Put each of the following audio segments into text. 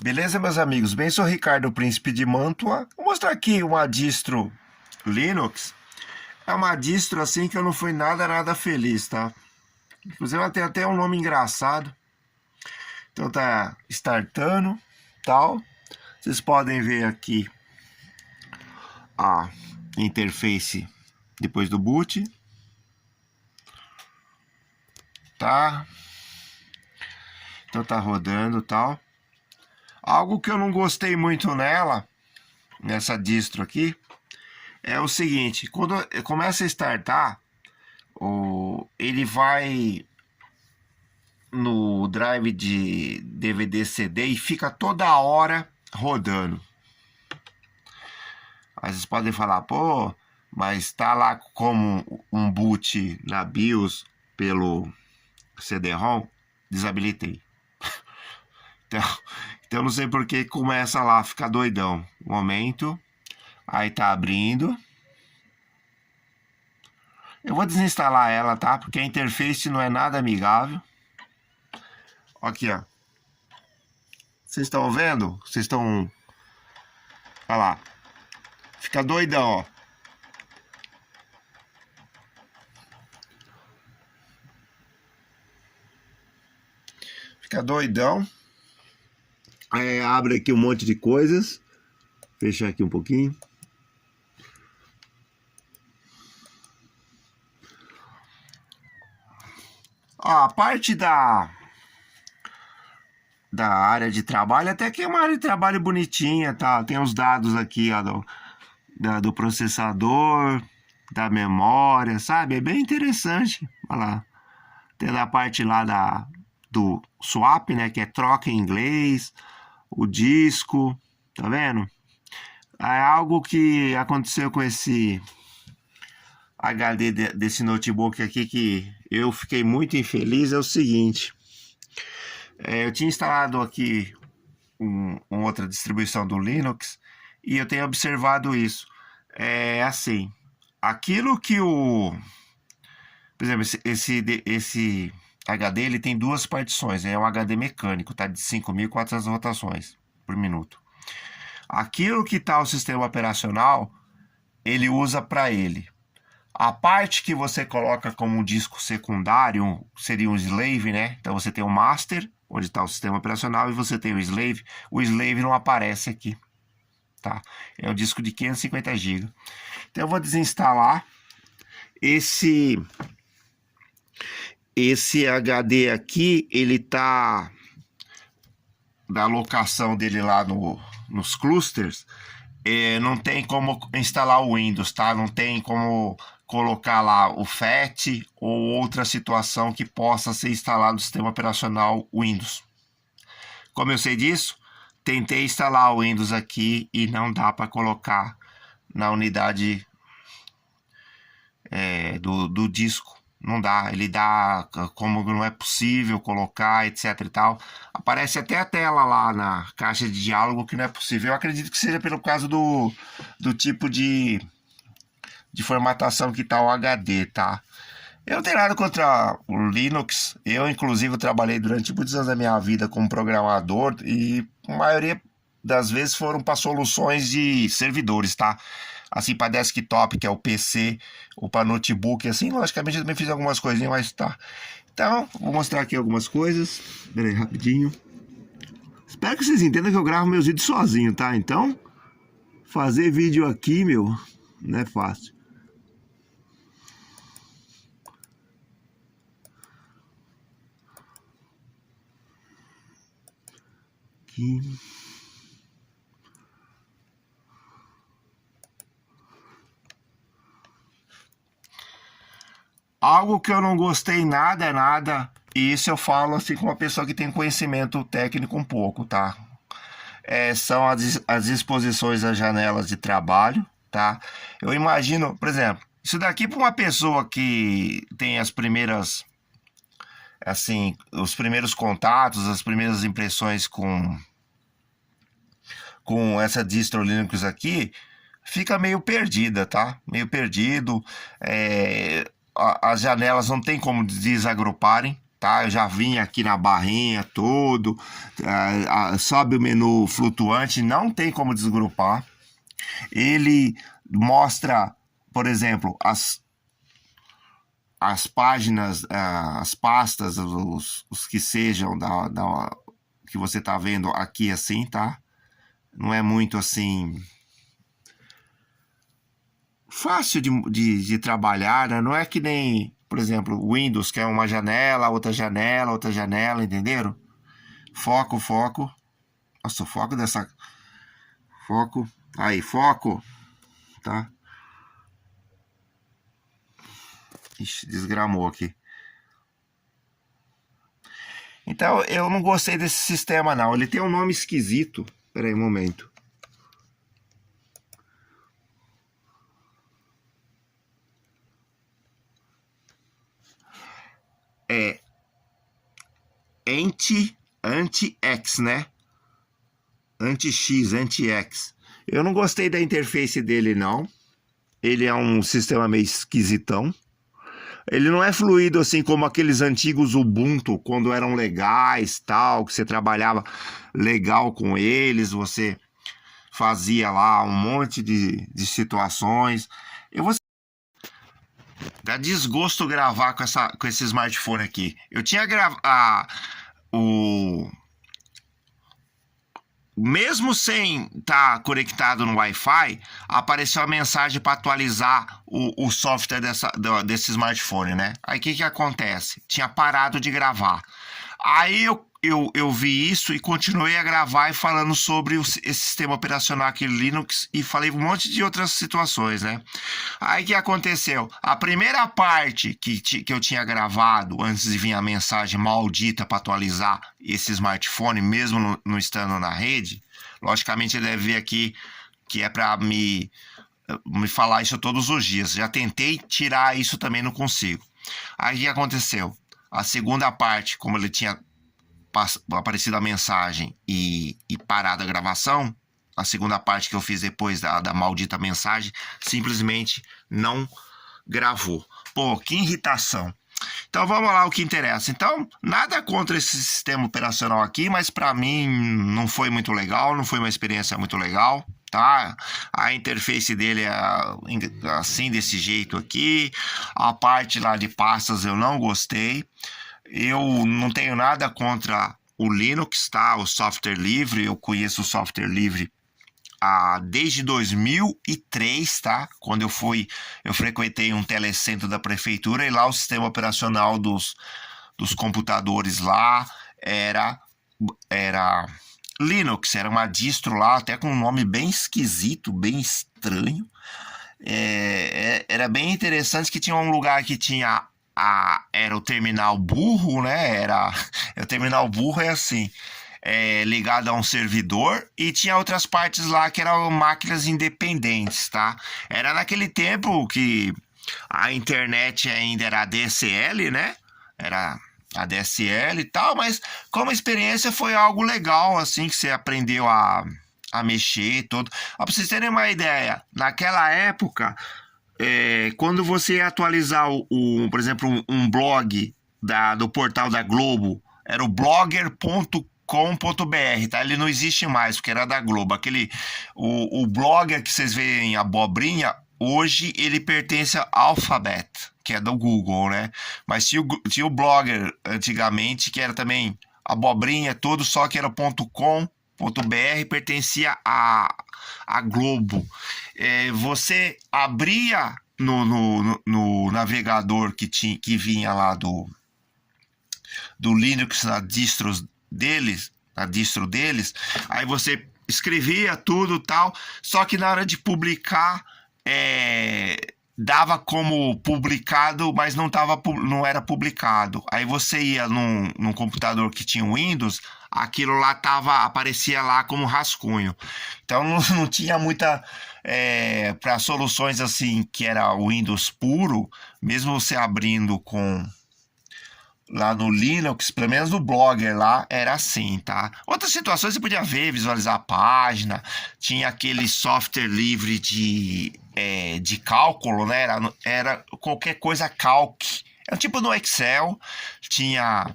Beleza, meus amigos? Bem, sou Ricardo Príncipe de Mantua. Vou mostrar aqui uma distro Linux. É uma distro assim que eu não fui nada feliz, tá? Inclusive ela tem até um nome engraçado. Então tá startando, tal. Vocês podem ver aqui a interface depois do boot. Tá? Então tá rodando, tal. Algo que eu não gostei muito nessa distro aqui, é o seguinte: quando começa a startar, ele vai no drive de DVD CD e fica toda hora rodando. Aí vocês podem falar, pô, mas tá lá como um boot na BIOS pelo CD-ROM. Desabilitei. Então não sei por que começa lá a ficar doidão. Momento. Aí tá abrindo. Eu vou desinstalar ela, tá? Porque a interface não é nada amigável. Aqui, ó. Vocês estão vendo? Vocês estão... Olha lá. Fica doidão, ó. Fica doidão. Abre aqui um monte de coisas. Fechar aqui um pouquinho. Ó, a parte da área de trabalho, até que é uma área de trabalho bonitinha, tá? Tem os dados aqui, ó, do processador, da memória, sabe? É bem interessante. Olha lá. Tem a parte lá do swap, né? Que é troca em inglês. O disco, tá vendo? É algo que aconteceu com esse HD desse notebook aqui que eu fiquei muito infeliz. É o seguinte: eu tinha instalado aqui uma outra distribuição do Linux e eu tenho observado isso. É assim, aquilo que por exemplo, esse HD ele tem duas partições, é um HD mecânico, tá? De 5.400 rotações por minuto. Aquilo que tá o sistema operacional, ele usa para ele. A parte que você coloca como um disco secundário seria um slave, né? Então você tem o master, onde está o sistema operacional, e você tem o slave. O slave não aparece aqui, tá? É um disco de 550 GB. Então eu vou desinstalar esse HD aqui. Ele tá da alocação dele lá nos clusters. Não tem como instalar o Windows, tá? Não tem como colocar lá o FAT ou outra situação que possa ser instalado no sistema operacional Windows. Como eu sei disso, tentei instalar o Windows aqui e não dá para colocar na unidade do disco. Não dá, ele dá como não é possível colocar, etc e tal. Aparece até a tela lá na caixa de diálogo que não é possível. Eu acredito que seja pelo caso do tipo de formatação que tá o HD, tá? Eu não tenho nada contra o Linux. Eu, inclusive, trabalhei durante muitos anos da minha vida como programador e a maioria das vezes foram para soluções de servidores, tá? Assim, para desktop, que é o PC, ou para notebook, assim, logicamente eu também fiz algumas coisinhas, mas tá. Então, vou mostrar aqui algumas coisas. Pera aí, rapidinho. Espero que vocês entendam que eu gravo meus vídeos sozinho, tá? Então, fazer vídeo aqui, meu, não é fácil. Aqui. Algo que eu não gostei nada, e isso eu falo assim com uma pessoa que tem conhecimento técnico um pouco, tá? São as exposições às janelas de trabalho, tá? Eu imagino, por exemplo, isso daqui para uma pessoa que tem as primeiras, assim, os primeiros contatos, as primeiras impressões com essa distro Linux aqui, fica meio perdida, tá? Meio perdido. As janelas não tem como desagruparem, tá? Eu já vim aqui na barrinha todo, sobe o menu flutuante, não tem como desgrupar. Ele mostra, por exemplo, as páginas, as pastas, os que sejam que você tá vendo aqui assim, tá? Não é muito assim fácil de trabalhar, né? Não é que nem, por exemplo, Windows, que é uma janela, outra janela, outra janela, entenderam? Foco, foco. Nossa, o foco dessa... Foco. Aí, foco. Tá? Ixi, desgramou aqui. Então, eu não gostei desse sistema, não. Ele tem um nome esquisito. Pera aí, um momento. É anti-X, né? Anti-X, anti-X. Eu não gostei da interface dele, não. Ele é um sistema meio esquisitão. Ele não é fluido assim como aqueles antigos Ubuntu, quando eram legais, tal, que você trabalhava legal com eles, você fazia lá um monte de situações. Eu vou Dá desgosto gravar com esse smartphone aqui. Eu tinha gravado o mesmo sem estar conectado no Wi-Fi, apareceu a mensagem para atualizar o software desse smartphone, né? Aí o que acontece? Tinha parado de gravar. Aí eu vi isso e continuei a gravar e falando sobre esse sistema operacional aqui Linux e falei um monte de outras situações, né? Aí o que aconteceu? A primeira parte que eu tinha gravado antes de vir a mensagem maldita para atualizar esse smartphone, mesmo não estando na rede, logicamente ele deve vir aqui que é para me falar isso todos os dias. Já tentei tirar isso também, não consigo. Aí o que aconteceu? A segunda parte, como ele tinha aparecido a mensagem e parado a gravação, a segunda parte que eu fiz depois da maldita mensagem, simplesmente não gravou. Pô, que irritação. Então vamos lá o que interessa. Então, nada contra esse sistema operacional aqui, mas para mim não foi muito legal, não foi uma experiência muito legal, tá? A interface dele é assim, desse jeito aqui. A parte lá de pastas eu não gostei. Eu não tenho nada contra o Linux, tá? O software livre, eu conheço o software livre desde 2003, tá? Quando eu frequentei um telecentro da prefeitura e lá o sistema operacional dos computadores lá era Linux, era uma distro lá, até com um nome bem esquisito, bem estranho. Era bem interessante que tinha um lugar que tinha era o terminal burro, né? O terminal burro é assim, ligado a um servidor, e tinha outras partes lá que eram máquinas independentes, tá? Era naquele tempo que a internet ainda era ADSL, né? Era ADSL e tal, mas como experiência foi algo legal, assim, que você aprendeu a mexer todo. Pra vocês terem uma ideia, naquela época, quando você ia atualizar por exemplo, um blog do portal da Globo, era o blogger.com.br, tá? Ele não existe mais, porque era da Globo. O blogger que vocês veem, abobrinha, hoje ele pertence ao Alphabet, que é do Google, né? Mas tinha o blogger antigamente, que era também abobrinha, tudo, só que era .com.br, pertencia a Globo. Você abria no navegador que vinha lá do Linux na distro deles, aí você escrevia tudo tal, só que na hora de publicar dava como publicado, mas não era publicado. Aí você ia num computador que tinha Windows, aquilo lá aparecia lá como rascunho. Então não tinha muita para soluções assim que era Windows puro, mesmo você abrindo lá no Linux, pelo menos no Blogger lá, era assim, tá? Outras situações você podia ver, visualizar a página, tinha aquele software livre de cálculo, né? Era qualquer coisa calc, É tipo no Excel, tinha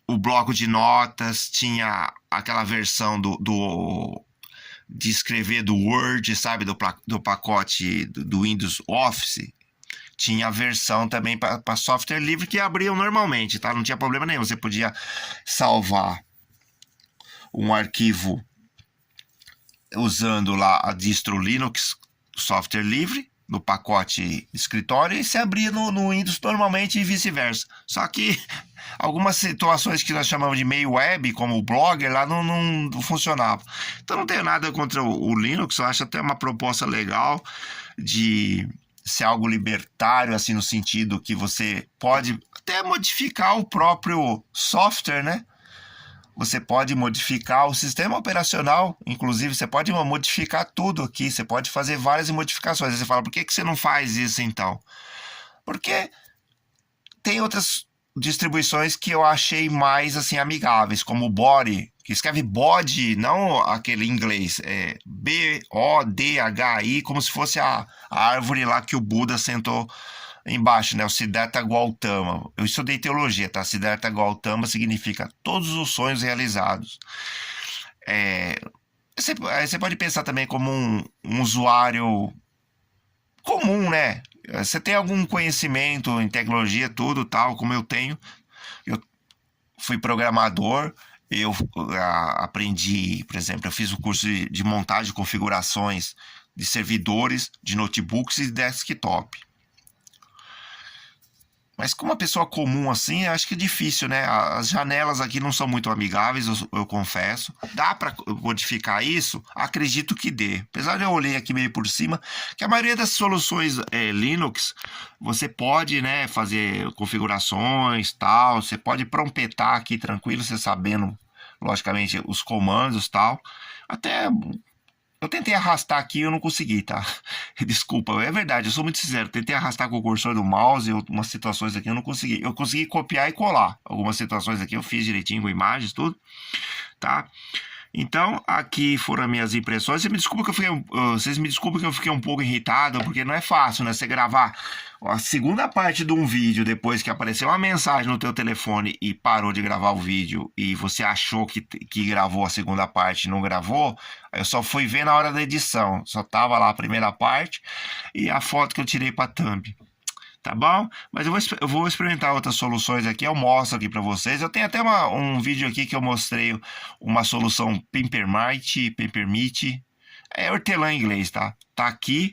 o bloco de notas, tinha aquela versão de escrever do Word, sabe, do pacote do Windows Office. Tinha a versão também para software livre que abriam normalmente, tá? Não tinha problema nenhum. Você podia salvar um arquivo usando lá a distro Linux, software livre, no pacote escritório, e se abria no Windows normalmente e vice-versa. Só que algumas situações que nós chamamos de meio web, como o Blogger, lá não funcionava. Então não tenho nada contra o Linux, eu acho até uma proposta legal de ser algo libertário, assim, no sentido que você pode até modificar o próprio software, né? Você pode modificar o sistema operacional, inclusive você pode modificar tudo aqui, você pode fazer várias modificações. Aí você fala, por que você não faz isso então? Porque tem outras distribuições que eu achei mais assim amigáveis, como o Body, que escreve bode, não aquele inglês, é Bodhi, como se fosse a árvore lá que o Buda sentou embaixo, né? O Siddhartha Gautama. Eu estudei teologia, tá? Siddhartha Gautama significa todos os sonhos realizados. Você pode pensar também como um usuário comum, né? Você tem algum conhecimento em tecnologia, tudo tal, como eu tenho. Eu fui programador, eu aprendi, por exemplo, eu fiz o curso de montagem de configurações de servidores, de notebooks e de desktop. Mas com uma pessoa comum assim, acho que é difícil, né? As janelas aqui não são muito amigáveis, eu confesso. Dá para modificar isso? Acredito que dê. Apesar de eu olhei aqui meio por cima, que a maioria das soluções Linux, você pode, né, fazer configurações, tal. Você pode prompetar aqui tranquilo, você sabendo, logicamente, os comandos, tal. Até eu tentei arrastar aqui e eu não consegui, tá? Desculpa, é verdade, eu sou muito sincero. Tentei arrastar com o cursor do mouse, algumas situações aqui eu não consegui. Eu consegui copiar e colar. Algumas situações aqui eu fiz direitinho com imagens, tudo, tá? Então, aqui foram as minhas impressões. Vocês me desculpem que eu fiquei um pouco irritado, porque não é fácil, né? Você gravar a segunda parte de um vídeo depois que apareceu uma mensagem no teu telefone e parou de gravar o vídeo e você achou que gravou a segunda parte e não gravou. Eu só fui ver na hora da edição. Só tava lá a primeira parte e a foto que eu tirei para thumb. Tá bom? Mas eu vou experimentar outras soluções aqui, eu mostro aqui para vocês. Eu tenho até um vídeo aqui que eu mostrei uma solução Peppermint, é hortelã em inglês, tá? Tá aqui.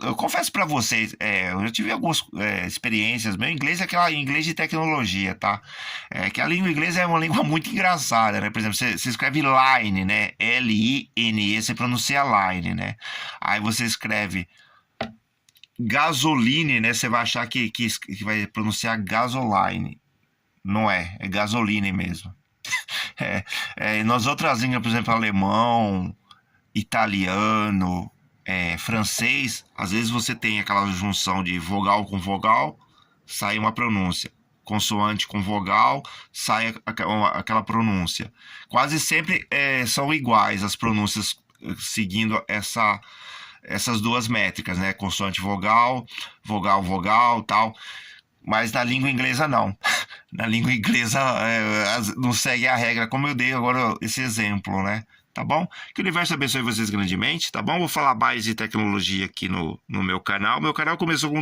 Eu confesso para vocês, eu já tive algumas experiências. Meu inglês é aquela inglês de tecnologia, tá? Que a língua inglesa é uma língua muito engraçada, né? Por exemplo, você escreve line, né? Line, você pronuncia line, né? Aí você escreve gasoline, né? Você vai achar que vai pronunciar gasoline. Não é gasoline mesmo. Nas outras línguas, por exemplo, alemão, italiano, francês, às vezes você tem aquela junção de vogal com vogal, sai uma pronúncia. Consoante com vogal, sai aquela pronúncia. Quase sempre são iguais as pronúncias, seguindo essas duas métricas, né? Consoante vogal, vogal, tal. Mas na língua inglesa não. Na língua inglesa não segue a regra, como eu dei agora esse exemplo, né? Tá bom? Que o universo abençoe vocês grandemente, tá bom? Vou falar mais de tecnologia aqui no meu canal. Meu canal começou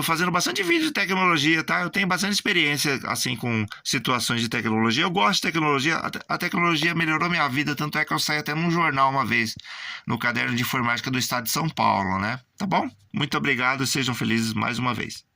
fazendo bastante vídeo de tecnologia, tá? Eu tenho bastante experiência, assim, com situações de tecnologia. Eu gosto de tecnologia. A tecnologia melhorou minha vida, tanto é que eu saí até num jornal uma vez, no Caderno de Informática do Estado de São Paulo, né? Tá bom? Muito obrigado e sejam felizes mais uma vez.